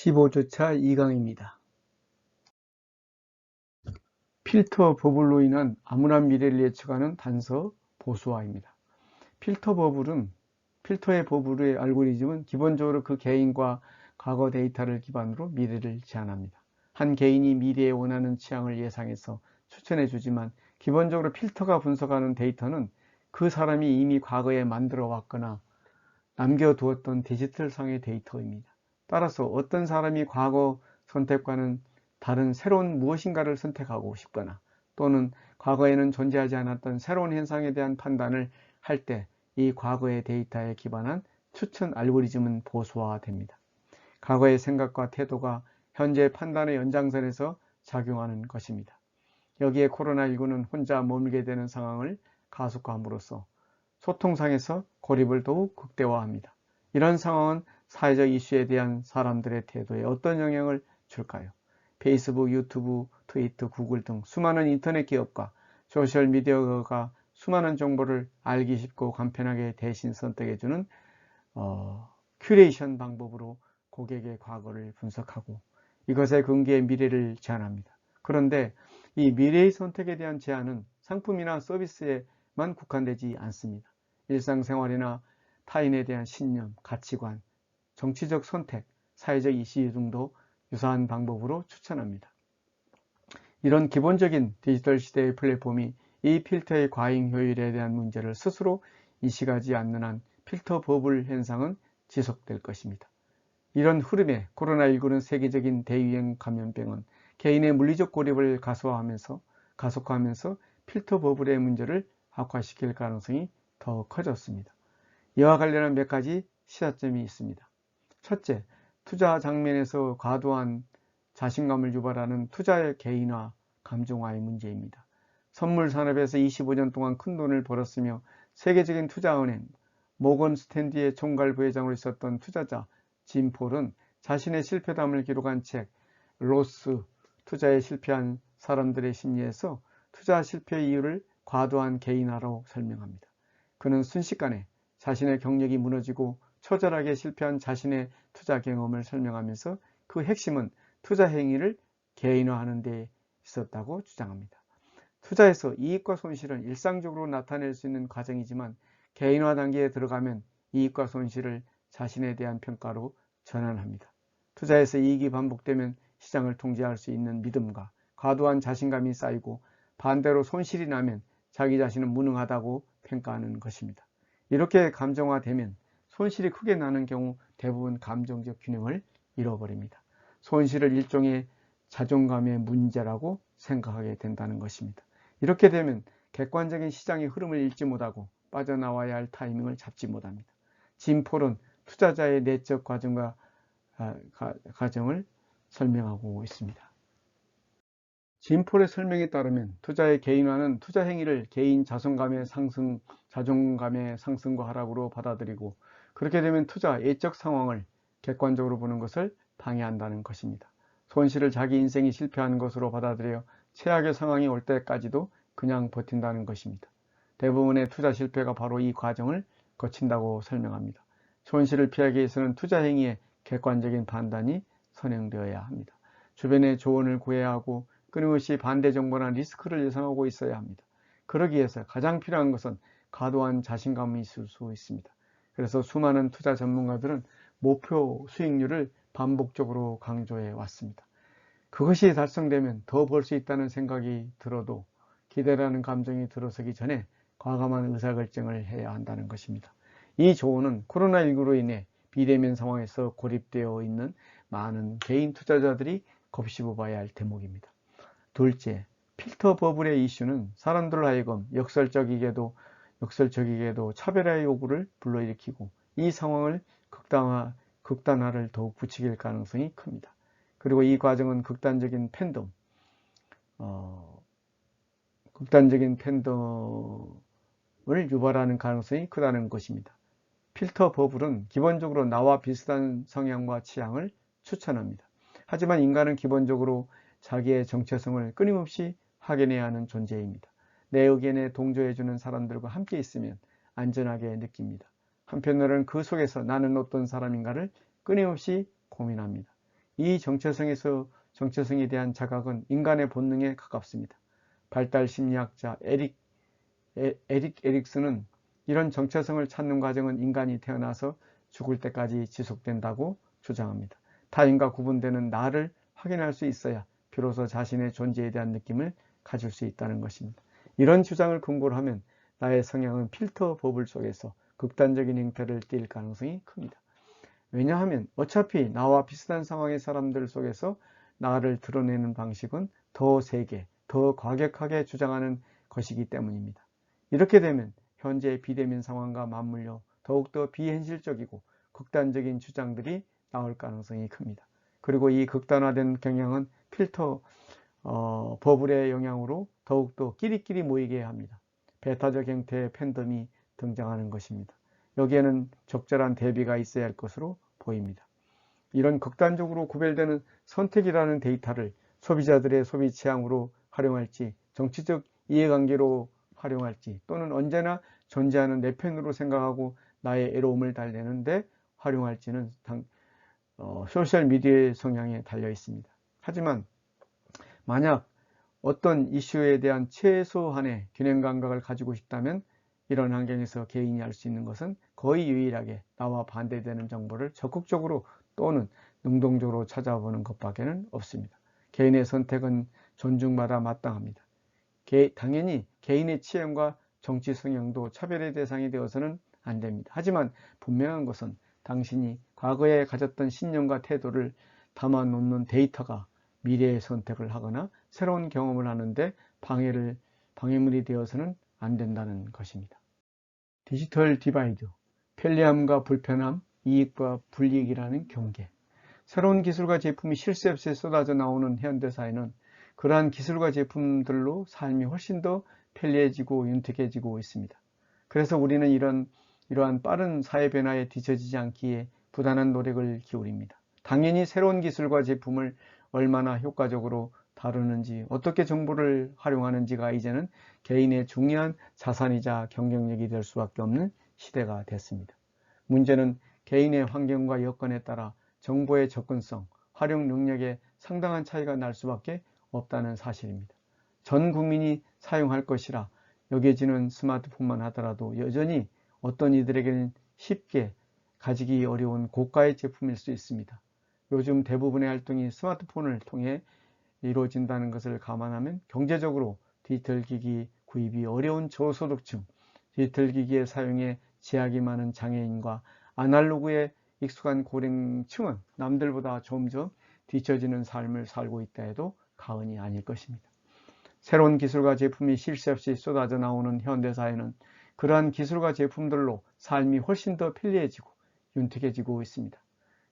15주차 2강입니다. 필터 버블로 인한 암울한 미래를 예측하는 단서 보수화입니다. 필터의 버블의 알고리즘은 기본적으로 그 개인과 과거 데이터를 기반으로 미래를 제안합니다. 한 개인이 미래에 원하는 취향을 예상해서 추천해 주지만 기본적으로 필터가 분석하는 데이터는 그 사람이 이미 과거에 만들어 왔거나 남겨두었던 디지털상의 데이터입니다. 따라서 어떤 사람이 과거 선택과는 다른 새로운 무엇인가를 선택하고 싶거나 또는 과거에는 존재하지 않았던 새로운 현상에 대한 판단을 할 때 이 과거의 데이터에 기반한 추천 알고리즘은 보수화됩니다. 과거의 생각과 태도가 현재 판단의 연장선에서 작용하는 것입니다. 여기에 코로나19는 혼자 머물게 되는 상황을 가속화함으로써 소통상에서 고립을 더욱 극대화합니다. 이런 상황은 사회적 이슈에 대한 사람들의 태도에 어떤 영향을 줄까요? 페이스북, 유튜브, 트위터, 구글 등 수많은 인터넷 기업과 소셜미디어가 수많은 정보를 알기 쉽고 간편하게 대신 선택해주는 큐레이션 방법으로 고객의 과거를 분석하고 이것의 근기의 미래를 제안합니다. 그런데 이 미래의 선택에 대한 제안은 상품이나 서비스에만 국한되지 않습니다. 일상생활이나 타인에 대한 신념, 가치관, 정치적 선택, 사회적 이슈 등도 유사한 방법으로 추천합니다. 이런 기본적인 디지털 시대의 플랫폼이 이 필터의 과잉 효율에 대한 문제를 스스로 인식하지 않는 한 필터 버블 현상은 지속될 것입니다. 이런 흐름에 코로나19는 세계적인 대유행 감염병은 개인의 물리적 고립을 가속화하면서 필터 버블의 문제를 악화시킬 가능성이 더 커졌습니다. 이와 관련한 몇 가지 시사점이 있습니다. 첫째, 투자 장면에서 과도한 자신감을 유발하는 투자의 개인화, 감정화의 문제입니다. 선물 산업에서 25년 동안 큰 돈을 벌었으며 세계적인 투자은행 모건 스탠리의 총괄 부회장으로 있었던 투자자 짐 폴은 자신의 실패담을 기록한 책 로스, 투자에 실패한 사람들의 심리에서 투자 실패의 이유를 과도한 개인화로 설명합니다. 그는 순식간에 자신의 경력이 무너지고 처절하게 실패한 자신의 투자 경험을 설명하면서 그 핵심은 투자 행위를 개인화하는 데 있었다고 주장합니다. 투자에서 이익과 손실은 일상적으로 나타낼 수 있는 과정이지만 개인화 단계에 들어가면 이익과 손실을 자신에 대한 평가로 전환합니다. 투자에서 이익이 반복되면 시장을 통제할 수 있는 믿음과 과도한 자신감이 쌓이고 반대로 손실이 나면 자기 자신은 무능하다고 평가하는 것입니다. 이렇게 감정화되면 손실이 크게 나는 경우 대부분 감정적 균형을 잃어버립니다. 손실을 일종의 자존감의 문제라고 생각하게 된다는 것입니다. 이렇게 되면 객관적인 시장의 흐름을 읽지 못하고 빠져나와야 할 타이밍을 잡지 못합니다. 짐 폴은 투자자의 내적 과정을 설명하고 있습니다. 짐 폴의 설명에 따르면 투자의 개인화는 투자 행위를 개인 자존감의 상승과 하락으로 받아들이고 그렇게 되면 투자 예적 상황을 객관적으로 보는 것을 방해한다는 것입니다. 손실을 자기 인생이 실패한 것으로 받아들여 최악의 상황이 올 때까지도 그냥 버틴다는 것입니다. 대부분의 투자 실패가 바로 이 과정을 거친다고 설명합니다. 손실을 피하기 위해서는 투자 행위에 객관적인 판단이 선행되어야 합니다. 주변의 조언을 구해야 하고 끊임없이 반대 정보나 리스크를 예상하고 있어야 합니다. 그러기 위해서 가장 필요한 것은 과도한 자신감이 있을 수 있습니다. 그래서 수많은 투자 전문가들은 목표 수익률을 반복적으로 강조해 왔습니다. 그것이 달성되면 더 벌 수 있다는 생각이 들어도 기대라는 감정이 들어서기 전에 과감한 의사결정을 해야 한다는 것입니다. 이 조언은 코로나19로 인해 비대면 상황에서 고립되어 있는 많은 개인 투자자들이 곱씹어봐야 할 대목입니다. 둘째, 필터 버블의 이슈는 사람들로 하여금 역설적이게도 차별화의 요구를 불러일으키고 이 상황을 극단화를 더욱 부추길 가능성이 큽니다. 그리고 이 과정은 극단적인 팬덤을 유발하는 가능성이 크다는 것입니다. 필터 버블은 기본적으로 나와 비슷한 성향과 취향을 추천합니다. 하지만 인간은 기본적으로 자기의 정체성을 끊임없이 확인해야 하는 존재입니다. 내 의견에 동조해주는 사람들과 함께 있으면 안전하게 느낍니다. 한편으로는 그 속에서 나는 어떤 사람인가를 끊임없이 고민합니다. 이 정체성에 대한 자각은 인간의 본능에 가깝습니다. 발달 심리학자 에릭 에릭슨은 이런 정체성을 찾는 과정은 인간이 태어나서 죽을 때까지 지속된다고 주장합니다. 타인과 구분되는 나를 확인할 수 있어야 비로소 자신의 존재에 대한 느낌을 가질 수 있다는 것입니다. 이런 주장을 근거로 하면 나의 성향은 필터 버블 속에서 극단적인 행태를 띌 가능성이 큽니다. 왜냐하면 어차피 나와 비슷한 상황의 사람들 속에서 나를 드러내는 방식은 더 세게, 더 과격하게 주장하는 것이기 때문입니다. 이렇게 되면 현재의 비대면 상황과 맞물려 더욱더 비현실적이고 극단적인 주장들이 나올 가능성이 큽니다. 그리고 이 극단화된 경향은 필터 버블의 영향으로 더욱더 끼리끼리 모이게 합니다. 배타적 형태의 팬덤이 등장하는 것입니다. 여기에는 적절한 대비가 있어야 할 것으로 보입니다. 이런 극단적으로 구별되는 선택이라는 데이터를 소비자들의 소비 취향으로 활용할지, 정치적 이해관계로 활용할지, 또는 언제나 존재하는 내 편으로 생각하고 나의 애로움을 달래는데 활용할지는 소셜미디어의 성향에 달려 있습니다. 하지만 만약 어떤 이슈에 대한 최소한의 균형 감각을 가지고 싶다면 이런 환경에서 개인이 할 수 있는 것은 거의 유일하게 나와 반대되는 정보를 적극적으로 또는 능동적으로 찾아보는 것밖에는 없습니다. 개인의 선택은 존중받아 마땅합니다. 당연히 개인의 취향과 정치 성향도 차별의 대상이 되어서는 안 됩니다. 하지만 분명한 것은 당신이 과거에 가졌던 신념과 태도를 담아놓는 데이터가 미래의 선택을 하거나 새로운 경험을 하는데 방해물이 되어서는 안 된다는 것입니다. 디지털 디바이드, 편리함과 불편함, 이익과 불이익이라는 경계. 새로운 기술과 제품이 쉴 새 없이 쏟아져 나오는 현대사회는 그러한 기술과 제품들로 삶이 훨씬 더 편리해지고 윤택해지고 있습니다. 그래서 우리는 이러한 빠른 사회 변화에 뒤처지지 않기에 부단한 노력을 기울입니다. 당연히 새로운 기술과 제품을 얼마나 효과적으로 다루는지, 어떻게 정보를 활용하는지가 이제는 개인의 중요한 자산이자 경쟁력이 될 수밖에 없는 시대가 됐습니다. 문제는 개인의 환경과 여건에 따라 정보의 접근성, 활용 능력에 상당한 차이가 날 수밖에 없다는 사실입니다. 전 국민이 사용할 것이라 여겨지는 스마트폰만 하더라도 여전히 어떤 이들에게는 쉽게 가지기 어려운 고가의 제품일 수 있습니다. 요즘 대부분의 활동이 스마트폰을 통해 이루어진다는 것을 감안하면 경제적으로 디지털 기기 구입이 어려운 저소득층, 디지털 기기의 사용에 제약이 많은 장애인과 아날로그에 익숙한 고령층은 남들보다 점점 뒤처지는 삶을 살고 있다 해도 과언이 아닐 것입니다. 새로운 기술과 제품이 쉴 새 없이 쏟아져 나오는 현대사회는 그러한 기술과 제품들로 삶이 훨씬 더 편리해지고 윤택해지고 있습니다.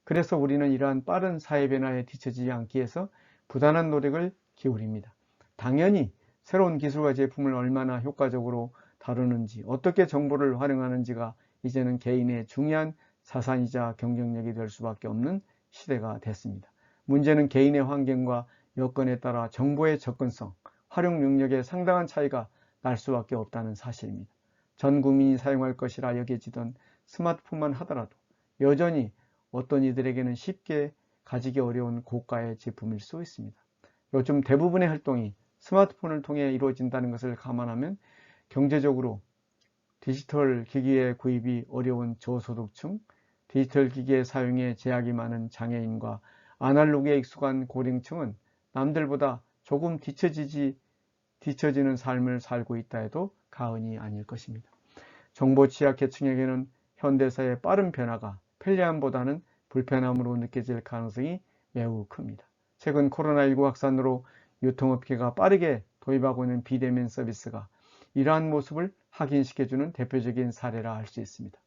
그래서 우리는 이러한 빠른 사회 변화에 뒤처지지 않기 위해서 부단한 노력을 기울입니다. 당연히 새로운 기술과 제품을 얼마나 효과적으로 다루는지, 어떻게 정보를 활용하는지가 이제는 개인의 중요한 자산이자 경쟁력이 될 수밖에 없는 시대가 됐습니다. 문제는 개인의 환경과 여건에 따라 정보의 접근성, 활용 능력에 상당한 차이가 날 수밖에 없다는 사실입니다. 전 국민이 사용할 것이라 여겨지던 스마트폰만 하더라도 여전히 어떤 이들에게는 쉽게 가지기 어려운 고가의 제품일 수 있습니다. 요즘 대부분의 활동이 스마트폰을 통해 이루어진다는 것을 감안하면 경제적으로 디지털 기기의 구입이 어려운 저소득층, 디지털 기기의 사용에 제약이 많은 장애인과 아날로그에 익숙한 고령층은 남들보다 조금 뒤처지는 삶을 살고 있다 해도 과언이 아닐 것입니다. 정보 취약계층에게는 현대사의 빠른 변화가 편리함보다는 불편함으로 느껴질 가능성이 매우 큽니다. 최근 코로나19 확산으로 유통업계가 빠르게 도입하고 있는 비대면 서비스가 이러한 모습을 확인시켜주는 대표적인 사례라 할 수 있습니다.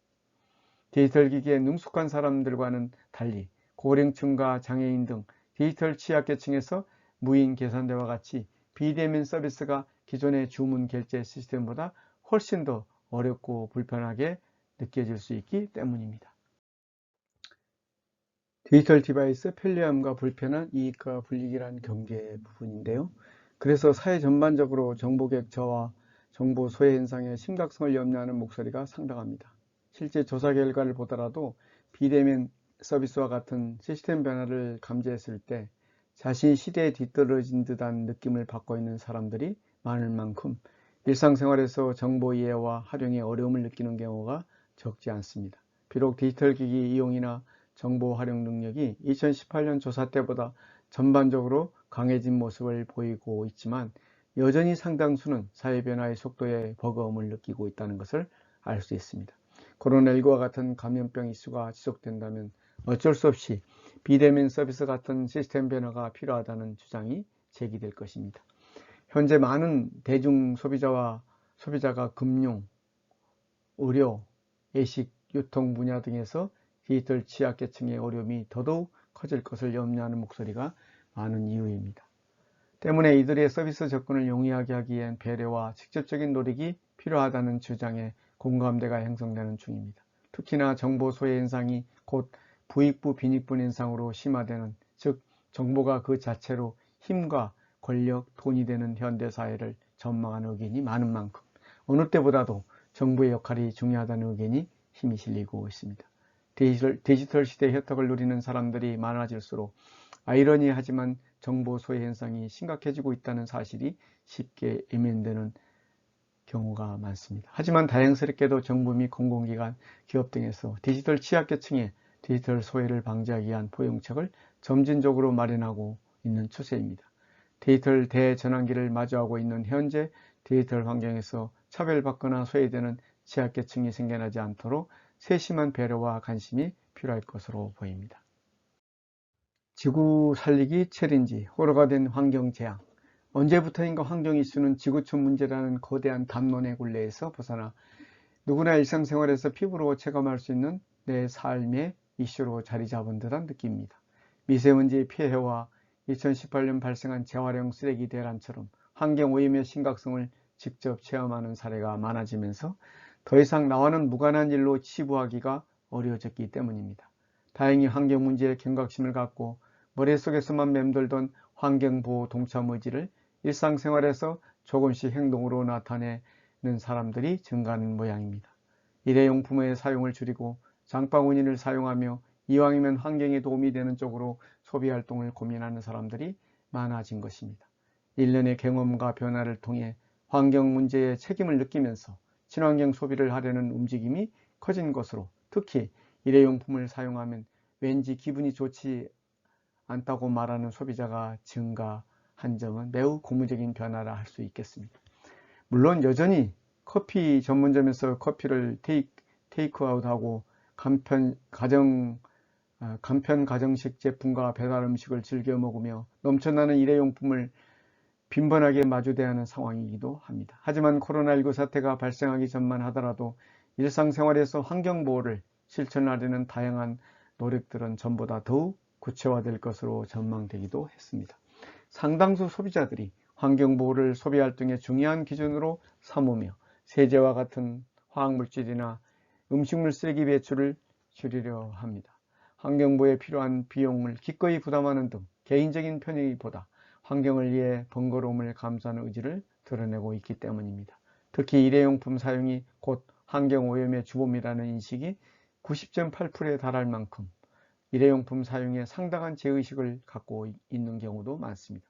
디지털 기기에 능숙한 사람들과는 달리 고령층과 장애인 등 디지털 취약계층에서 무인 계산대와 같이 비대면 서비스가 기존의 주문 결제 시스템보다 훨씬 더 어렵고 불편하게 느껴질 수 있기 때문입니다. 디지털 디바이스 편리함과 불편한 이익과 불이익이라는 경계 부분인데요. 그래서 사회 전반적으로 정보 격차와 정보 소외 현상의 심각성을 염려하는 목소리가 상당합니다. 실제 조사 결과를 보더라도 비대면 서비스와 같은 시스템 변화를 감지했을 때 자신이 시대에 뒤떨어진 듯한 느낌을 받고 있는 사람들이 많을 만큼 일상생활에서 정보 이해와 활용에 어려움을 느끼는 경우가 적지 않습니다. 비록 디지털 기기 이용이나 정보 활용 능력이 2018년 조사 때보다 전반적으로 강해진 모습을 보이고 있지만 여전히 상당수는 사회 변화의 속도에 버거움을 느끼고 있다는 것을 알 수 있습니다. 코로나19와 같은 감염병 이슈가 지속된다면 어쩔 수 없이 비대면 서비스 같은 시스템 변화가 필요하다는 주장이 제기될 것입니다. 현재 많은 대중 소비자가 금융, 의료, 외식, 유통 분야 등에서 디지털 취약계층의 어려움이 더더욱 커질 것을 염려하는 목소리가 많은 이유입니다. 때문에 이들의 서비스 접근을 용이하게 하기 위한 배려와 직접적인 노력이 필요하다는 주장에 공감대가 형성되는 중입니다. 특히나 정보 소외 현상이 곧 부익부 빈익분 현상으로 심화되는, 즉 정보가 그 자체로 힘과 권력, 돈이 되는 현대사회를 전망하는 의견이 많은 만큼 어느 때보다도 정부의 역할이 중요하다는 의견이 힘이 실리고 있습니다. 디지털 시대의 혜택을 누리는 사람들이 많아질수록 아이러니하지만 정보 소외 현상이 심각해지고 있다는 사실이 쉽게 외면되는 경우가 많습니다. 하지만 다행스럽게도 정부 및 공공기관, 기업 등에서 디지털 취약계층의 디지털 소외를 방지하기 위한 보용책을 점진적으로 마련하고 있는 추세입니다. 디지털 대전환기를 마주하고 있는 현재 디지털 환경에서 차별받거나 소외되는 취약계층이 생겨나지 않도록 세심한 배려와 관심이 필요할 것으로 보입니다. 지구 살리기 챌린지, 호러가 된 환경재앙. 언제부터인가 환경 이슈는 지구촌 문제라는 거대한 담론의 굴레에서 벗어나 누구나 일상생활에서 피부로 체감할 수 있는 내 삶의 이슈로 자리 잡은 듯한 느낌입니다. 미세먼지 피해와 2018년 발생한 재활용 쓰레기 대란처럼 환경오염의 심각성을 직접 체험하는 사례가 많아지면서 더 이상 나와는 무관한 일로 치부하기가 어려워졌기 때문입니다. 다행히 환경 문제에 경각심을 갖고 머릿속에서만 맴돌던 환경보호 동참 의지를 일상생활에서 조금씩 행동으로 나타내는 사람들이 증가하는 모양입니다. 일회용품의 사용을 줄이고 장바구니를 사용하며 이왕이면 환경에 도움이 되는 쪽으로 소비활동을 고민하는 사람들이 많아진 것입니다. 일련의 경험과 변화를 통해 환경 문제에 책임을 느끼면서 친환경 소비를 하려는 움직임이 커진 것으로, 특히 일회용품을 사용하면 왠지 기분이 좋지 않다고 말하는 소비자가 증가한 점은 매우 고무적인 변화라 할 수 있겠습니다. 물론 여전히 커피 전문점에서 커피를 테이크아웃하고 간편 가정식 제품과 배달 음식을 즐겨 먹으며 넘쳐나는 일회용품을 빈번하게 마주대야 하는 상황이기도 합니다. 하지만 코로나19 사태가 발생하기 전만 하더라도 일상생활에서 환경보호를 실천하려는 다양한 노력들은 전보다 더욱 구체화될 것으로 전망되기도 했습니다. 상당수 소비자들이 환경보호를 소비활동의 중요한 기준으로 삼으며 세제와 같은 화학물질이나 음식물 쓰레기 배출을 줄이려 합니다. 환경보호에 필요한 비용을 기꺼이 부담하는 등 개인적인 편의보다 환경을 위해 번거로움을 감수하는 의지를 드러내고 있기 때문입니다. 특히 일회용품 사용이 곧 환경오염의 주범이라는 인식이 90.8%에 달할 만큼 일회용품 사용에 상당한 제의식을 갖고 있는 경우도 많습니다.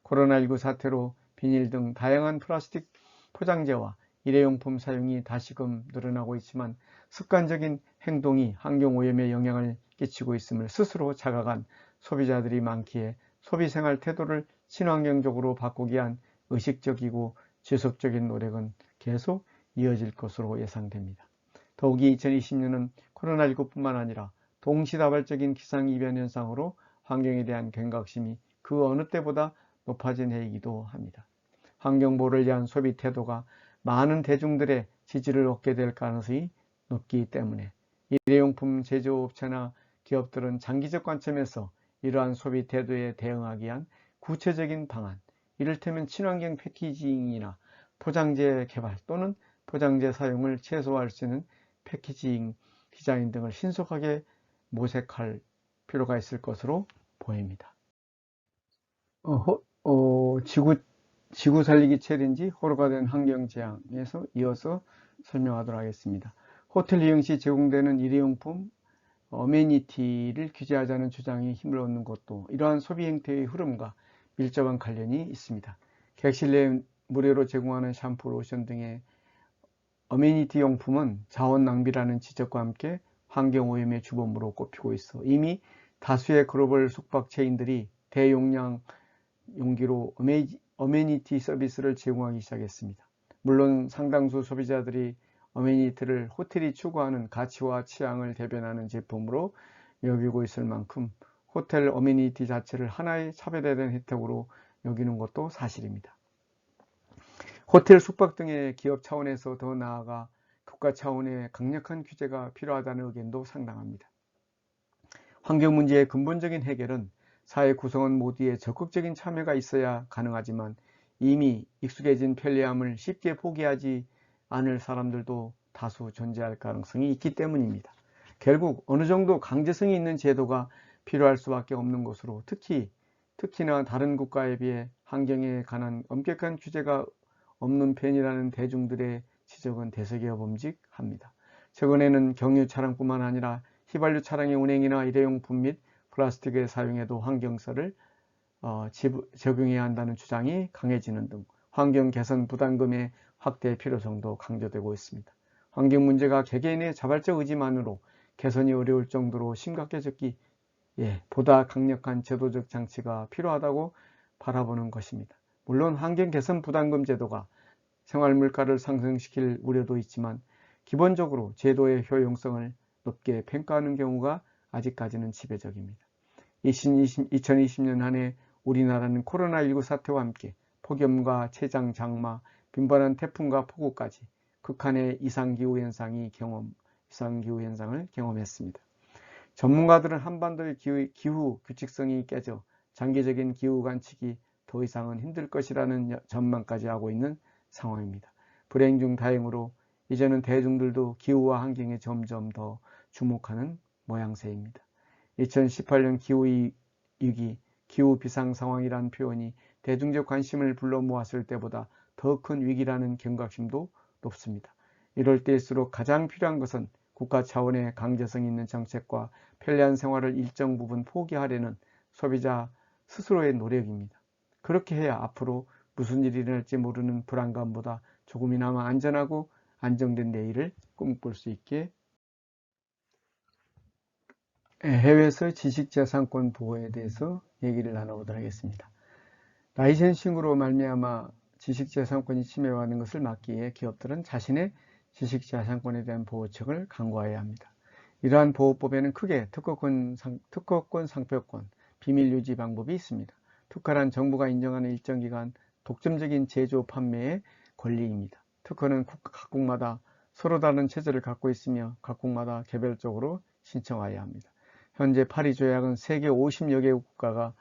코로나19 사태로 비닐 등 다양한 플라스틱 포장재와 일회용품 사용이 다시금 늘어나고 있지만 습관적인 행동이 환경오염에 영향을 끼치고 있음을 스스로 자각한 소비자들이 많기에 소비생활 태도를 친환경적으로 바꾸기 위한 의식적이고 지속적인 노력은 계속 이어질 것으로 예상됩니다. 더욱이 2020년은 코로나19뿐만 아니라 동시다발적인 기상이변 현상으로 환경에 대한 경각심이 그 어느 때보다 높아진 해이기도 합니다. 환경보호를 위한 소비 태도가 많은 대중들의 지지를 얻게 될 가능성이 높기 때문에 일회용품 제조업체나 기업들은 장기적 관점에서 이러한 소비 태도에 대응하기 위한 구체적인 방안, 이를테면 친환경 패키징이나 포장재 개발 또는 포장재 사용을 최소화할 수 있는 패키징 디자인 등을 신속하게 모색할 필요가 있을 것으로 보입니다. 지구 살리기 챌린지, 호러가 된 환경재앙에서 이어서 설명하도록 하겠습니다. 호텔 이용 시 제공되는 일회용품 어메니티를 규제하자는 주장이 힘을 얻는 것도 이러한 소비 행태의 흐름과 밀접한 관련이 있습니다. 객실 내 무료로 제공하는 샴푸, 로션 등의 어메니티 용품은 자원 낭비라는 지적과 함께 환경오염의 주범으로 꼽히고 있어 이미 다수의 글로벌 숙박 체인들이 대용량 용기로 어메니티 서비스를 제공하기 시작했습니다. 물론 상당수 소비자들이 어메니티를 호텔이 추구하는 가치와 취향을 대변하는 제품으로 여기고 있을 만큼 호텔 어메니티 자체를 하나의 차별화된 혜택으로 여기는 것도 사실입니다. 호텔 숙박 등의 기업 차원에서 더 나아가 국가 차원의 강력한 규제가 필요하다는 의견도 상당합니다. 환경 문제의 근본적인 해결은 사회 구성원 모두의 적극적인 참여가 있어야 가능하지만 이미 익숙해진 편리함을 쉽게 포기하지 않을 사람들도 다수 존재할 가능성이 있기 때문입니다. 결국 어느 정도 강제성이 있는 제도가 필요할 수밖에 없는 것으로 특히나 다른 국가에 비해 환경에 관한 엄격한 규제가 없는 편이라는 대중들의 지적은 대세겨 범직합니다. 최근에는 경유 차량뿐만 아니라 휘발유 차량의 운행이나 일회용품 및 플라스틱의 사용에도 환경세를 적용해야 한다는 주장이 강해지는 등 환경 개선 부담금의 확대 필요성도 강조되고 있습니다. 환경 문제가 개개인의 자발적 의지만으로 개선이 어려울 정도로 심각해졌기에 보다 강력한 제도적 장치가 필요하다고 바라보는 것입니다. 물론 환경 개선 부담금 제도가 생활 물가를 상승시킬 우려도 있지만 기본적으로 제도의 효용성을 높게 평가하는 경우가 아직까지는 지배적입니다. 2020년 한 해 우리나라는 코로나19 사태와 함께 폭염과 최장 장마, 빈번한 태풍과 폭우까지 극한의 이상기후 현상을 경험했습니다. 전문가들은 한반도의 기후 규칙성이 깨져 장기적인 기후 관측이 더 이상은 힘들 것이라는 전망까지 하고 있는 상황입니다. 불행 중 다행으로 이제는 대중들도 기후와 환경에 점점 더 주목하는 모양새입니다. 2018년 기후위기, 기후비상상황이라는 표현이 대중적 관심을 불러 모았을 때보다 더 큰 위기라는 경각심도 높습니다. 이럴 때일수록 가장 필요한 것은 국가 차원의 강제성 있는 정책과 편리한 생활을 일정 부분 포기하려는 소비자 스스로의 노력입니다. 그렇게 해야 앞으로 무슨 일이 일어날지 모르는 불안감보다 조금이나마 안전하고 안정된 내일을 꿈꿀 수 있게 해외에서의 지식재산권 보호에 대해서 얘기를 나눠보도록 하겠습니다. 라이센싱으로 말미암아 지식재산권이 침해받는 것을 막기 위해 기업들은 자신의 지식재산권에 대한 보호책을 강구해야 합니다. 이러한 보호법에는 크게 특허권, 상표권, 비밀유지 방법이 있습니다. 특허란 정부가 인정하는 일정 기간 독점적인 제조, 판매의 권리입니다. 특허는 각국마다 서로 다른 체제를 갖고 있으며 각국마다 개별적으로 신청하여야 합니다. 현재 파리 조약은 세계 50여 개 국가가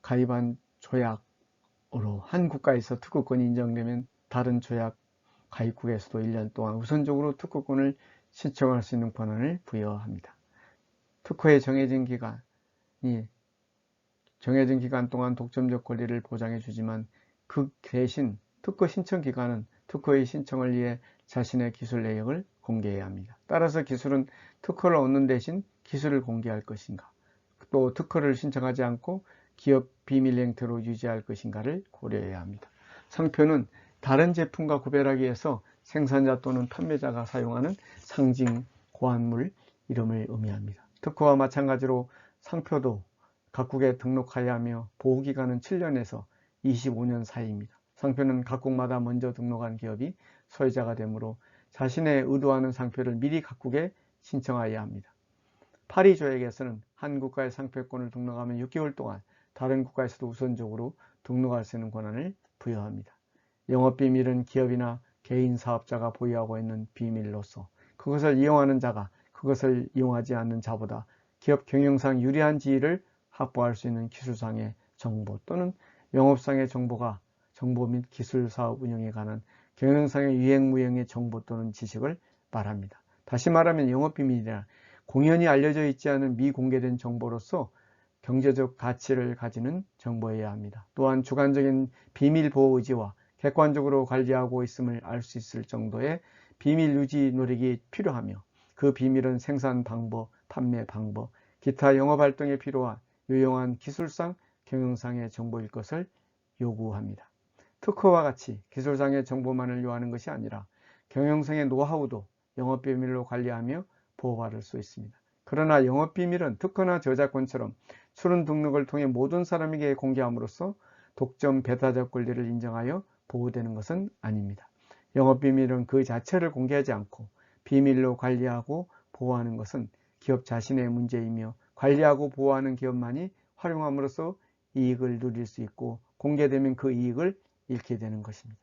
가입한 조약으로 한 국가에서 특허권이 인정되면 다른 조약 가입국에서도 1년 동안 우선적으로 특허권을 신청할 수 있는 권한을 부여합니다. 특허의 정해진 기간 동안 독점적 권리를 보장해 주지만 그 대신 특허 신청 기관은 특허의 신청을 위해 자신의 기술 내역을 공개해야 합니다. 따라서 기술은 특허를 얻는 대신 기술을 공개할 것인가, 또 특허를 신청하지 않고 기업 비밀 행태로 유지할 것인가를 고려해야 합니다. 상표는 다른 제품과 구별하기 위해서 생산자 또는 판매자가 사용하는 상징, 고안물, 이름을 의미합니다. 특허와 마찬가지로 상표도 각국에 등록하여야 하며 보호기간은 7년에서 25년 사이입니다. 상표는 각국마다 먼저 등록한 기업이 소유자가 되므로 자신의 의도하는 상표를 미리 각국에 신청하여야 합니다. 파리 조약에서는 한 국가의 상표권을 등록하면 6개월 동안 다른 국가에서도 우선적으로 등록할 수 있는 권한을 부여합니다. 영업비밀은 기업이나 개인 사업자가 보유하고 있는 비밀로서 그것을 이용하는 자가 그것을 이용하지 않는 자보다 기업 경영상 유리한 지위를 확보할 수 있는 기술상의 정보 또는 영업상의 정보 및 기술 사업 운영에 관한 경영상의 유행무형의 정보 또는 지식을 말합니다. 다시 말하면 영업비밀이란 공연히 알려져 있지 않은 미공개된 정보로서 경제적 가치를 가지는 정보여야 합니다. 또한 주관적인 비밀 보호 의지와 객관적으로 관리하고 있음을 알 수 있을 정도의 비밀 유지 노력이 필요하며 그 비밀은 생산 방법, 판매 방법, 기타 영업활동에 필요한 유용한 기술상, 경영상의 정보일 것을 요구합니다. 특허와 같이 기술상의 정보만을 요하는 것이 아니라 경영상의 노하우도 영업비밀로 관리하며 보호받을 수 있습니다. 그러나 영업비밀은 특허나 저작권처럼 출원 등록을 통해 모든 사람에게 공개함으로써 독점 배타적 권리를 인정하여 보호되는 것은 아닙니다. 영업비밀은 그 자체를 공개하지 않고 비밀로 관리하고 보호하는 것은 기업 자신의 문제이며, 관리하고 보호하는 기업만이 활용함으로써 이익을 누릴 수 있고 공개되면 그 이익을 잃게 되는 것입니다.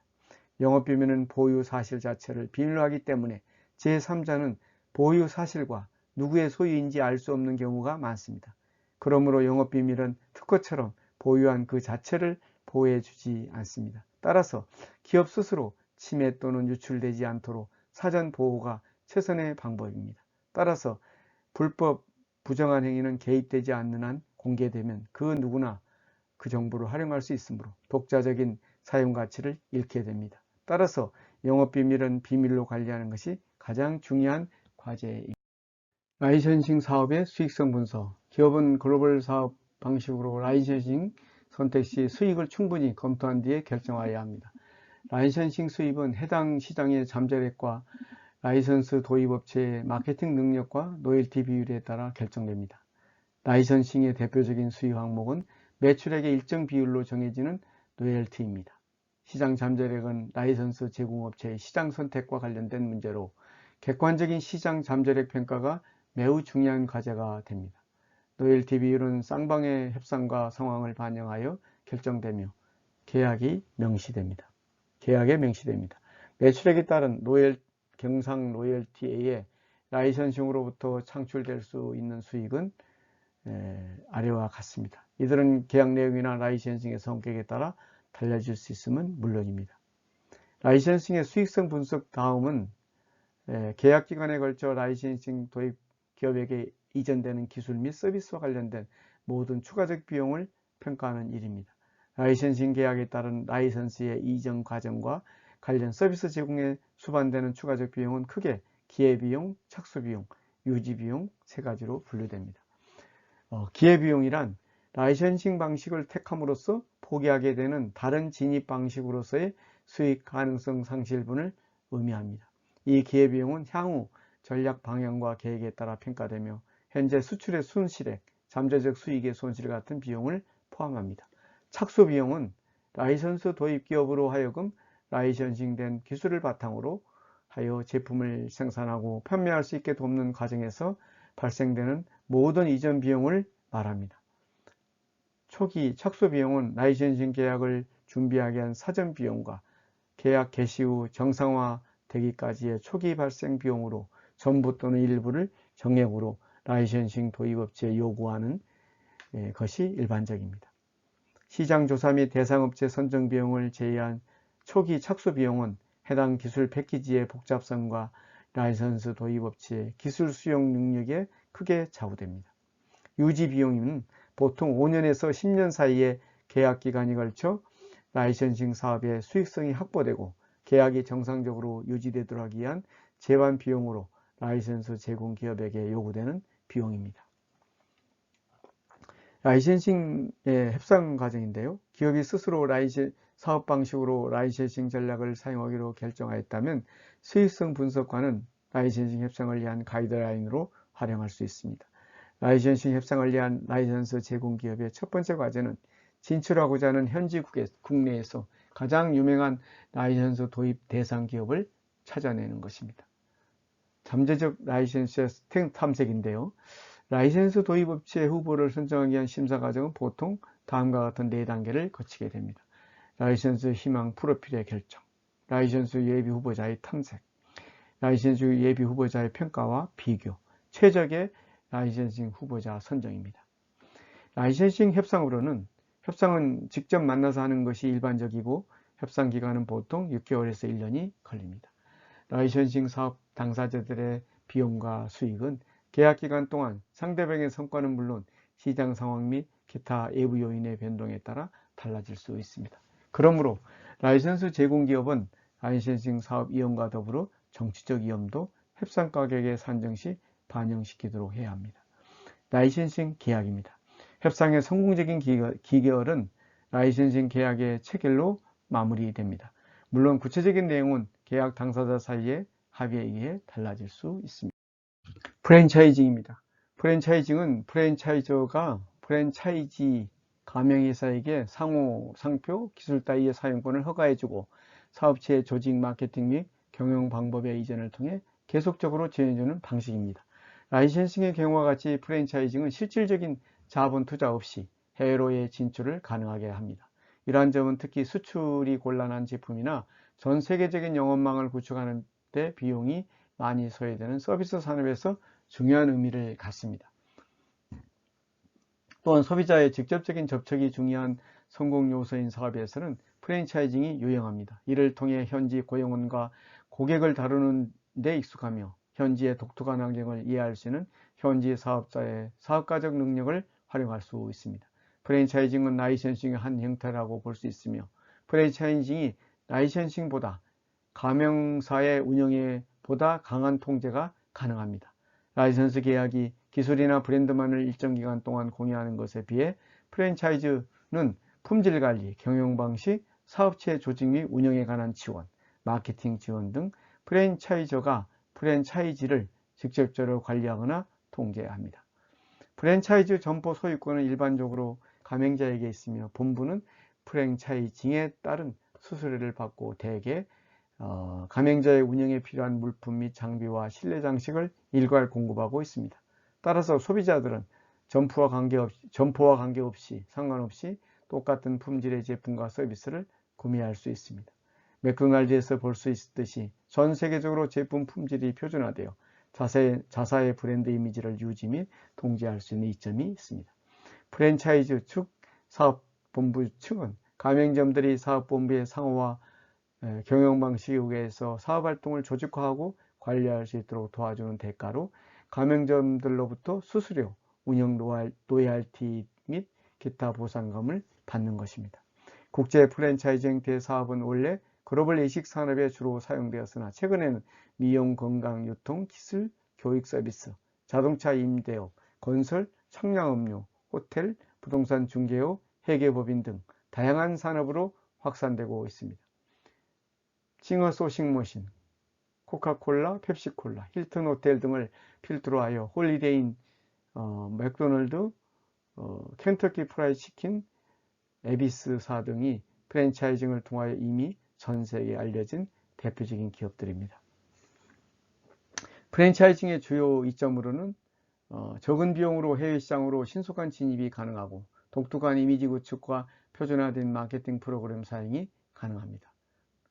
영업비밀은 보유 사실 자체를 비밀로 하기 때문에 제3자는 보유 사실과 누구의 소유인지 알 수 없는 경우가 많습니다. 그러므로 영업비밀은 특허처럼 보유한 그 자체를 보호해주지 않습니다. 따라서 기업 스스로 침해 또는 유출되지 않도록 사전 보호가 최선의 방법입니다. 따라서 불법 부정한 행위는 개입되지 않는 한 공개되면 그 누구나 그 정보를 활용할 수 있으므로 독자적인 사용 가치를 잃게 됩니다. 따라서 영업비밀은 비밀로 관리하는 것이 가장 중요한 과제입니다. 라이선싱 사업의 수익성 분석. 기업은 글로벌 사업 방식으로 라이선싱 선택 시 수익을 충분히 검토한 뒤에 결정하여야 합니다. 라이선싱 수입은 해당 시장의 잠재력과 라이선스 도입업체의 마케팅 능력과 로열티 비율에 따라 결정됩니다. 라이선싱의 대표적인 수익 항목은 매출액의 일정 비율로 정해지는 로열티입니다. 시장 잠재력은 라이선스 제공업체의 시장 선택과 관련된 문제로 객관적인 시장 잠재력 평가가 매우 중요한 과제가 됩니다. 로열티 비율은 쌍방의 협상과 상황을 반영하여 결정되며 계약에 명시됩니다. 매출액에 따른 경상 로열티에 라이선싱으로부터 창출될 수 있는 수익은 아래와 같습니다. 이들은 계약 내용이나 라이선싱의 성격에 따라 달라질 수 있음은 물론입니다. 라이선싱의 수익성 분석 다음은 계약 기간에 걸쳐 라이선싱 도입 기업에게 이전되는 기술 및 서비스와 관련된 모든 추가적 비용을 평가하는 일입니다. 라이선싱 계약에 따른 라이선스의 이전 과정과 관련 서비스 제공에 수반되는 추가적 비용은 크게 기회비용, 착수비용, 유지비용 세 가지로 분류됩니다. 기회비용이란 라이선싱 방식을 택함으로써 포기하게 되는 다른 진입 방식으로서의 수익 가능성 상실분을 의미합니다. 이 기회비용은 향후 전략 방향과 계획에 따라 평가되며 현재 수출의 손실액, 잠재적 수익의 손실 같은 비용을 포함합니다. 착수비용은 라이선스 도입 기업으로 하여금 라이선싱된 기술을 바탕으로 하여 제품을 생산하고 판매할 수 있게 돕는 과정에서 발생되는 모든 이전 비용을 말합니다. 초기 착수비용은 라이선싱 계약을 준비하기 위한 사전 비용과 계약 개시 후 정상화되기까지의 초기 발생 비용으로 전부 또는 일부를 정액으로 라이선싱 도입업체에 요구하는 것이 일반적입니다. 시장조사 및 대상업체 선정 비용을 제외한 초기 착수 비용은 해당 기술 패키지의 복잡성과 라이선스 도입업체의 기술 수용 능력에 크게 좌우됩니다. 유지 비용은 보통 5년에서 10년 사이의 계약 기간이 걸쳐 라이선싱 사업의 수익성이 확보되고 계약이 정상적으로 유지되도록 하기 위한 제반 비용으로 라이선스 제공 기업에게 요구되는 비용입니다. 라이선싱의 협상 과정인데요. 기업이 스스로 사업 방식으로 라이선싱 전략을 사용하기로 결정하였다면 수익성 분석과는 라이선싱 협상을 위한 가이드라인으로 활용할 수 있습니다. 라이선싱 협상을 위한 라이선스 제공 기업의 첫 번째 과제는 진출하고자 하는 현지 국내에서 가장 유명한 라이선스 도입 대상 기업을 찾아내는 것입니다. 잠재적 라이선스의 탐색인데요. 라이선스 도입업체 후보를 선정하기 위한 심사 과정은 보통 다음과 같은 4단계를 거치게 됩니다. 라이선스 희망 프로필의 결정, 라이선스 예비 후보자의 탐색, 라이선스 예비 후보자의 평가와 비교, 최적의 라이선싱 후보자 선정입니다. 라이선싱 협상은 직접 만나서 하는 것이 일반적이고 협상 기간은 보통 6개월에서 1년이 걸립니다. 라이선싱 사업 당사자들의 비용과 수익은 계약 기간 동안 상대방의 성과는 물론 시장 상황 및 기타 외부 요인의 변동에 따라 달라질 수 있습니다. 그러므로 라이선스 제공 기업은 라이선싱 사업 이용과 더불어 정치적 위험도 협상 가격의 산정 시 반영시키도록 해야 합니다. 라이센싱 계약입니다. 협상의 성공적인 기결은 라이센싱 계약의 체결로 마무리됩니다. 물론 구체적인 내용은 계약 당사자 사이의 합의에 의해 달라질 수 있습니다. 프랜차이징입니다. 프랜차이징은 프랜차이저가 프랜차이지 가맹회사에게 상호, 상표, 기술 따위의 사용권을 허가해주고 사업체의 조직, 마케팅 및 경영 방법의 이전을 통해 계속적으로 지원해주는 방식입니다. 라이센싱의 경우와 같이 프랜차이징은 실질적인 자본 투자 없이 해외로의 진출을 가능하게 합니다. 이러한 점은 특히 수출이 곤란한 제품이나 전 세계적인 영업망을 구축하는 데 비용이 많이 소요되는 서비스 산업에서 중요한 의미를 갖습니다. 또한 소비자의 직접적인 접촉이 중요한 성공 요소인 사업에서는 프랜차이징이 유용합니다. 이를 통해 현지 고용원과 고객을 다루는 데 익숙하며 현지의 독특한 환경을 이해할 수 있는 현지 사업자의 사업가적 능력을 활용할 수 있습니다. 프랜차이징은 라이센싱의 한 형태라고 볼 수 있으며 프랜차이징이 라이센싱보다 가맹사의 운영에 보다 강한 통제가 가능합니다. 라이선스 계약이 기술이나 브랜드만을 일정 기간 동안 공유하는 것에 비해 프랜차이즈는 품질 관리, 경영 방식, 사업체 조직 및 운영에 관한 지원, 마케팅 지원 등 프랜차이저가 프랜차이지를 직접적으로 관리하거나 통제합니다. 프랜차이즈 점포 소유권은 일반적으로 가맹자에게 있으며 본부는 프랜차이징에 따른 수수료를 받고 대개 가맹자의 운영에 필요한 물품 및 장비와 실내 장식을 일괄 공급하고 있습니다. 따라서 소비자들은 점포와 관계없이 상관없이 똑같은 품질의 제품과 서비스를 구매할 수 있습니다. 맥도날드에서 볼 수 있듯이 전 세계적으로 제품 품질이 표준화되어 자사의 브랜드 이미지를 유지 및 통제할 수 있는 이점이 있습니다. 프랜차이즈 측 사업본부 측은 가맹점들이 사업본부의 상호와 경영 방식에 의해서 사업활동을 조직화하고 관리할 수 있도록 도와주는 대가로 가맹점들로부터 수수료, 운영 로열티 및 기타 보상금을 받는 것입니다. 국제 프랜차이징 대사업은 원래 글로벌 외식 산업에 주로 사용되었으나 최근에는 미용, 건강, 유통, 기술, 교육 서비스, 자동차 임대업, 건설, 청량음료, 호텔, 부동산 중개업, 회계법인 등 다양한 산업으로 확산되고 있습니다. 싱어 소싱머신, 코카콜라, 펩시콜라, 힐튼 호텔 등을 필두로 하여 홀리데이인, 맥도널드, 켄터키 프라이드 치킨, 에비스사 등이 프랜차이징을 통하여 이미 전 세계에 알려진 대표적인 기업들입니다. 프랜차이징의 주요 이점으로는 적은 비용으로 해외 시장으로 신속한 진입이 가능하고 독특한 이미지 구축과 표준화된 마케팅 프로그램 사용이 가능합니다.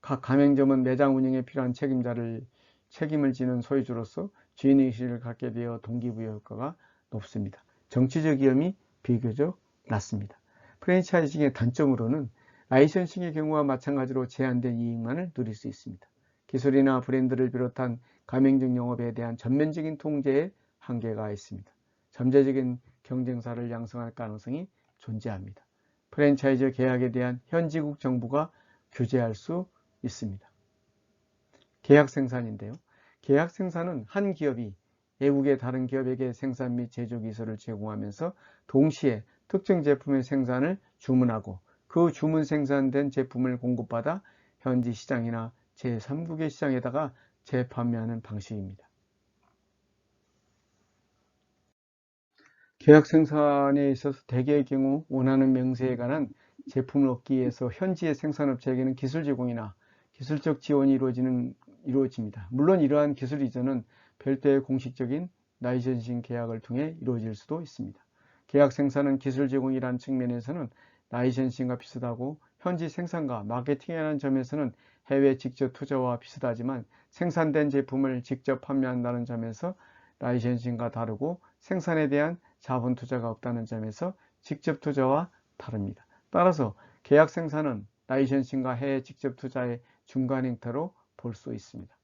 각 가맹점은 매장 운영에 필요한 책임을 지는 소유주로서 주인의식을 갖게 되어 동기부여 효과가 높습니다. 정치적 위험이 비교적 낮습니다. 프랜차이징의 단점으로는 라이선싱의 경우와 마찬가지로 제한된 이익만을 누릴 수 있습니다. 기술이나 브랜드를 비롯한 가맹적 영업에 대한 전면적인 통제에 한계가 있습니다. 잠재적인 경쟁사를 양성할 가능성이 존재합니다. 프랜차이즈 계약에 대한 현지국 정부가 규제할 수 있습니다. 계약 생산인데요. 계약 생산은 한 기업이 외국의 다른 기업에게 생산 및 제조 기술을 제공하면서 동시에 특정 제품의 생산을 주문하고 그 주문 생산된 제품을 공급받아 현지 시장이나 제3국의 시장에다가 재판매하는 방식입니다. 계약 생산에 있어서 대개의 경우 원하는 명세에 관한 제품을 얻기 위해서 현지의 생산업체에게는 기술 제공이나 기술적 지원이 이루어집니다. 물론 이러한 기술 이전은 별도의 공식적인 라이선싱 계약을 통해 이루어질 수도 있습니다. 계약 생산은 기술 제공이라는 측면에서는 라이선싱과 비슷하고 현지 생산과 마케팅이라는 점에서는 해외 직접 투자와 비슷하지만 생산된 제품을 직접 판매한다는 점에서 라이선싱과 다르고 생산에 대한 자본 투자가 없다는 점에서 직접 투자와 다릅니다. 따라서 계약 생산은 라이선싱과 해외 직접 투자의 중간 형태로 볼 수 있습니다.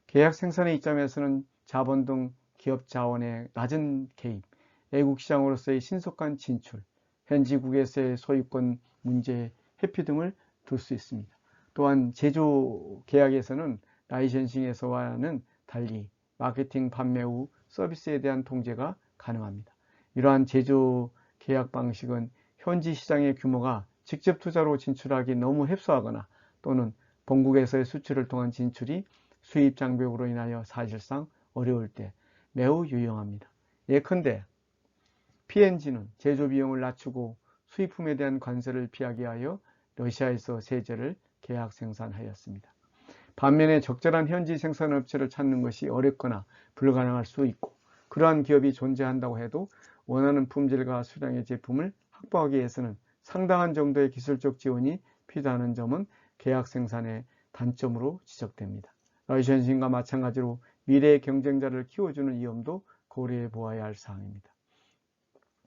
계약 생산의 입장에서는 자본 등 기업 자원의 낮은 개입, 외국 시장으로서의 신속한 진출, 현지국에서의 소유권 문제 회피 등을 들 수 있습니다. 또한 제조 계약에서는 라이선싱에서와는 달리 마케팅 판매 후 서비스에 대한 통제가 가능합니다. 이러한 제조 계약 방식은 현지 시장의 규모가 직접 투자로 진출하기 너무 협소하거나 또는 본국에서의 수출을 통한 진출이 수입 장벽으로 인하여 사실상 어려울 때 매우 유용합니다. 예컨대 P&G는 제조 비용을 낮추고 수입품에 대한 관세를 피하기 위하여 러시아에서 세제를 계약 생산하였습니다. 반면에 적절한 현지 생산업체를 찾는 것이 어렵거나 불가능할 수 있고, 그러한 기업이 존재한다고 해도 원하는 품질과 수량의 제품을 확보하기 위해서는 상당한 정도의 기술적 지원이 필요하다는 점은 계약 생산의 단점으로 지적됩니다. 러시아신과 마찬가지로 미래의 경쟁자를 키워주는 위험도 고려해 보아야 할 사항입니다.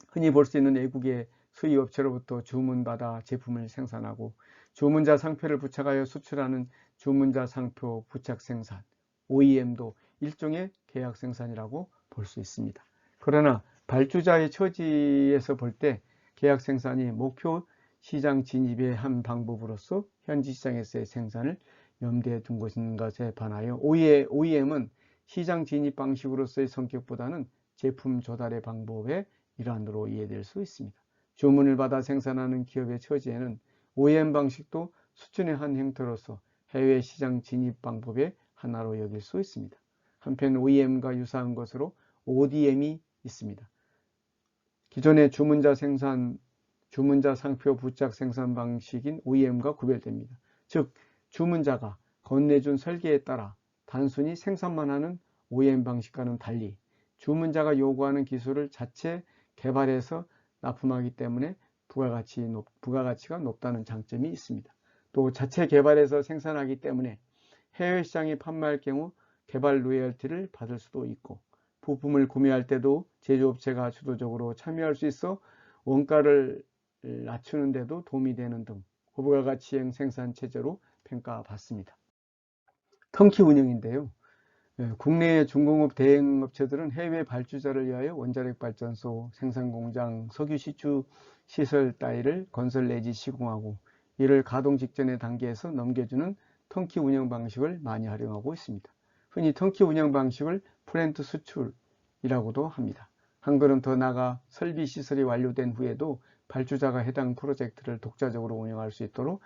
흔히 볼 수 있는 외국의 수입업체로부터 주문받아 제품을 생산하고 주문자 상표를 부착하여 수출하는 주문자 상표 부착 생산, OEM도 일종의 계약 생산이라고 볼 수 있습니다. 그러나 발주자의 처지에서 볼 때 계약 생산이 목표 시장 진입의 한 방법으로서 현지 시장에서의 생산을 염두에 둔 것에 반하여 OEM은 시장 진입 방식으로서의 성격보다는 제품 조달의 방법의 일환으로 이해될 수 있습니다. 주문을 받아 생산하는 기업의 처지에는 OEM 방식도 수준의 한 형태로서 해외 시장 진입 방법의 하나로 여길 수 있습니다. 한편 OEM과 유사한 것으로 ODM이 있습니다. 기존의 주문자 상표 부착 생산 방식인 OEM과 구별됩니다. 즉, 주문자가 건네준 설계에 따라 단순히 생산만 하는 OEM 방식과는 달리 주문자가 요구하는 기술을 자체 개발해서 납품하기 때문에 부가가치가 높다는 장점이 있습니다. 또 자체 개발해서 생산하기 때문에 해외 시장에 판매할 경우 개발 로열티를 받을 수도 있고, 부품을 구매할 때도 제조업체가 주도적으로 참여할 수 있어 원가를 낮추는 데도 도움이 되는 등 고부가가치형 생산 체제로 평가받습니다. 턴키 운영인데요. 국내의 중공업 대행업체들은 해외 발주자를 위하여 원자력 발전소, 생산공장, 석유 시추 시설 따위를 건설 내지 시공하고 이를 가동 직전의 단계에서 넘겨주는 턴키 운영 방식을 많이 활용하고 있습니다. 흔히 턴키 운영 방식을 플랜트 수출이라고도 합니다. 한 걸음 더 나아가 설비 시설이 완료된 후에도 발주자가 해당 프로젝트를 독자적으로 운영할 수 있도록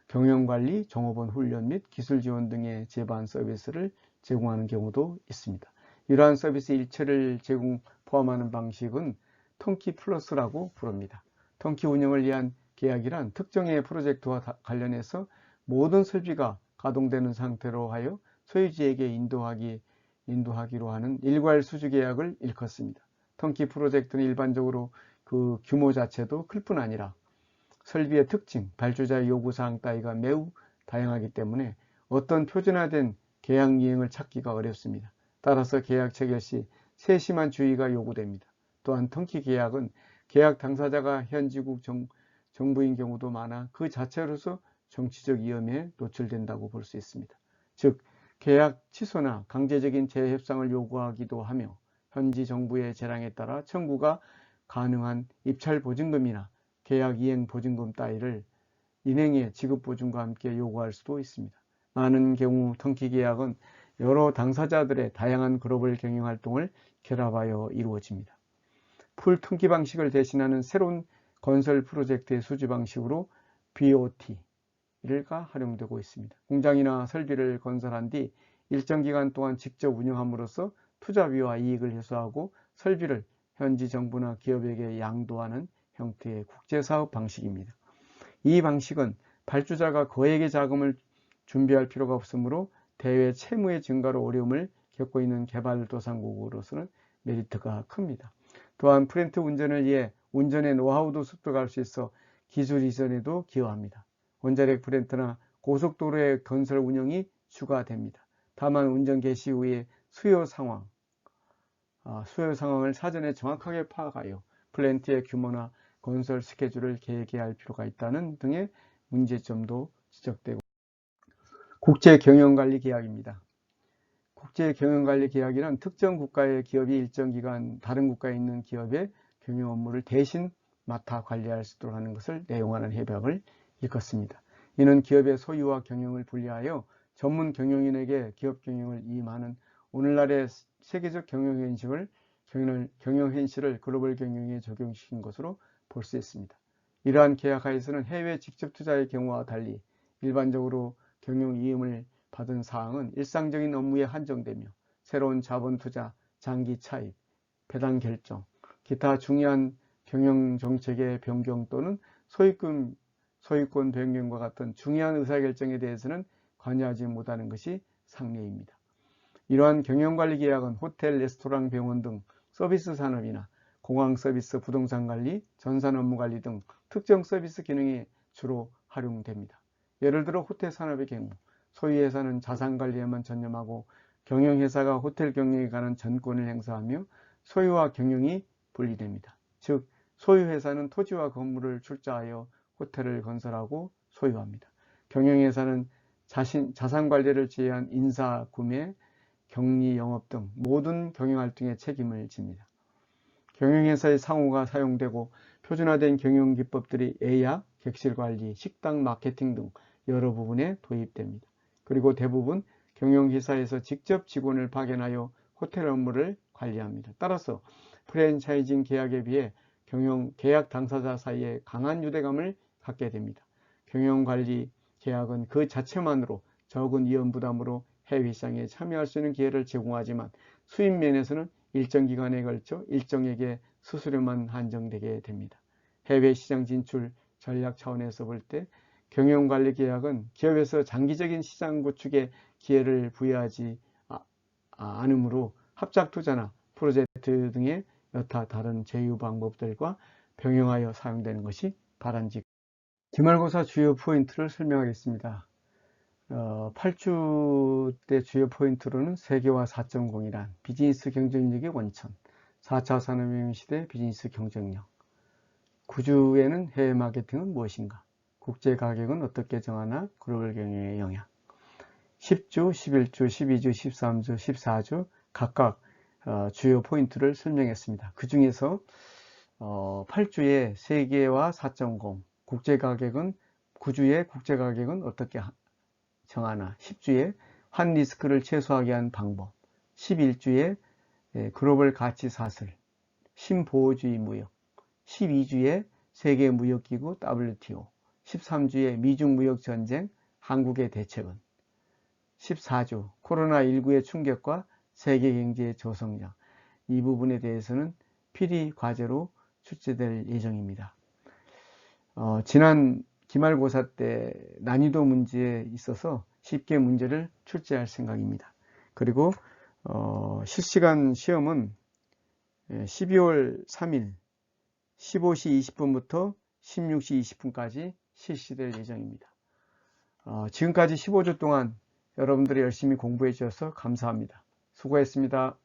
경영관리, 종업원 훈련 및 기술 지원 등의 제반 서비스를 제공하는 경우도 있습니다. 이러한 서비스 일체를 포함하는 방식은 턴키 플러스라고 부릅니다. 턴키 운영을 위한 계약이란 특정의 프로젝트와 관련해서 모든 설비가 가동되는 상태로 하여 소유주에게 인도하기로 하는 일괄 수주 계약을 일컫습니다. 턴키 프로젝트는 일반적으로 그 규모 자체도 클 뿐 아니라 설비의 특징, 발주자의 요구사항 따위가 매우 다양하기 때문에 어떤 표준화된 계약 이행을 찾기가 어렵습니다. 따라서 계약 체결 시 세심한 주의가 요구됩니다. 또한 턴키 계약은 계약 당사자가 현지국 정부인 경우도 많아 그 자체로서 정치적 위험에 노출된다고 볼 수 있습니다. 즉, 계약 취소나 강제적인 재협상을 요구하기도 하며 현지 정부의 재량에 따라 청구가 가능한 입찰 보증금이나 계약 이행 보증금 따위를 인행의 지급 보증과 함께 요구할 수도 있습니다. 많은 경우 턴키 계약은 여러 당사자들의 다양한 글로벌 경영 활동을 결합하여 이루어집니다. 풀 턴키 방식을 대신하는 새로운 건설 프로젝트의 수주 방식으로 BOT가 활용되고 있습니다. 공장이나 설비를 건설한 뒤 일정 기간 동안 직접 운영함으로써 투자비와 이익을 회수하고 설비를 현지 정부나 기업에게 양도하는 형태의 국제사업 방식입니다. 이 방식은 발주자가 거액의 자금을 준비할 필요가 없으므로 대외 채무의 증가로 어려움을 겪고 있는 개발도상국으로서는 메리트가 큽니다. 또한 플랜트 운전을 위해 운전의 노하우도 습득할 수 있어 기술 이전에도 기여합니다. 원자력 플랜트나 고속도로의 건설 운영이 추가됩니다. 다만 운전 개시 후에 수요 상황을 사전에 정확하게 파악하여 플랜트의 규모나 건설 스케줄을 계획해야 할 필요가 있다는 등의 문제점도 지적되고, 국제경영관리 계약입니다. 국제경영관리 계약이란 특정 국가의 기업이 일정 기간 다른 국가에 있는 기업의 경영 업무를 대신 맡아 관리할 수 있도록 하는 것을 내용하는 협약을 일컫습니다. 이는 기업의 소유와 경영을 분리하여 전문 경영인에게 기업 경영을 임하는 오늘날의 세계적 경영 현실을 경영 현실을 글로벌 경영에 적용시킨 것으로 볼 수 있습니다. 이러한 계약 하에서는 해외 직접 투자의 경우와 달리 일반적으로 경영 이음을 받은 사항은 일상적인 업무에 한정되며 새로운 자본 투자, 장기 차입, 배당 결정, 기타 중요한 경영 정책의 변경 또는 소유권 변경과 같은 중요한 의사결정에 대해서는 관여하지 못하는 것이 상례입니다. 이러한 경영관리 계약은 호텔, 레스토랑, 병원 등 서비스 산업이나 공항 서비스, 부동산 관리, 전산 업무 관리 등 특정 서비스 기능에 주로 활용됩니다. 예를 들어 호텔 산업의 경우 소유회사는 자산관리에만 전념하고 경영회사가 호텔 경영에 관한 전권을 행사하며 소유와 경영이 분리됩니다. 즉 소유회사는 토지와 건물을 출자하여 호텔을 건설하고 소유합니다. 경영회사는 자산관리를 제외한 인사, 구매, 격리, 영업 등 모든 경영활동에 책임을 집니다. 경영회사의 상호가 사용되고 표준화된 경영기법들이 예약, 객실관리, 식당, 마케팅 등 여러 부분에 도입됩니다. 그리고 대부분 경영회사에서 직접 직원을 파견하여 호텔 업무를 관리합니다. 따라서 프랜차이징 계약에 비해 계약 당사자 사이에 강한 유대감을 갖게 됩니다. 경영관리 계약은 그 자체만으로 적은 위험 부담으로 해외 시장에 참여할 수 있는 기회를 제공하지만 수입 면에서는 일정 기간에 걸쳐 일정에게 수수료만 한정되게 됩니다. 해외 시장 진출 전략 차원에서 볼 때 경영관리 계약은 기업에서 장기적인 시장 구축에 기회를 부여하지 않으므로 합작 투자나 프로젝트 등의 여타 다른 제휴 방법들과 병행하여 사용되는 것이 바람직합니다. 기말고사 주요 포인트를 설명하겠습니다. 8주 때 주요 포인트로는 세계화 4.0이란 비즈니스 경쟁력의 원천, 4차 산업혁명 시대 비즈니스 경쟁력, 9주에는 해외 마케팅은 무엇인가, 국제 가격은 어떻게 정하나, 글로벌 경영의 영향, 10주, 11주, 12주, 13주, 14주 각각 주요 포인트를 설명했습니다. 그 중에서 8주에 세계화 4.0, 국제가격은 9주에 국제가격은 어떻게 정하나, 10주에 환 리스크를 최소화하게 한 방법, 11주에 글로벌 가치 사슬, 신보호주의 무역, 12주에 세계무역기구 WTO, 13주에 미중무역전쟁, 한국의 대책은, 14주 코로나19의 충격과 세계경제의 조성력, 이 부분에 대해서는 필히 과제로 출제될 예정입니다. 지난 기말고사 때 난이도 문제에 있어서 쉽게 문제를 출제할 생각입니다. 그리고 실시간 시험은 12월 3일 15시 20분부터 16시 20분까지 실시될 예정입니다. 지금까지 15주 동안 여러분들이 열심히 공부해 주셔서 감사합니다. 수고했습니다.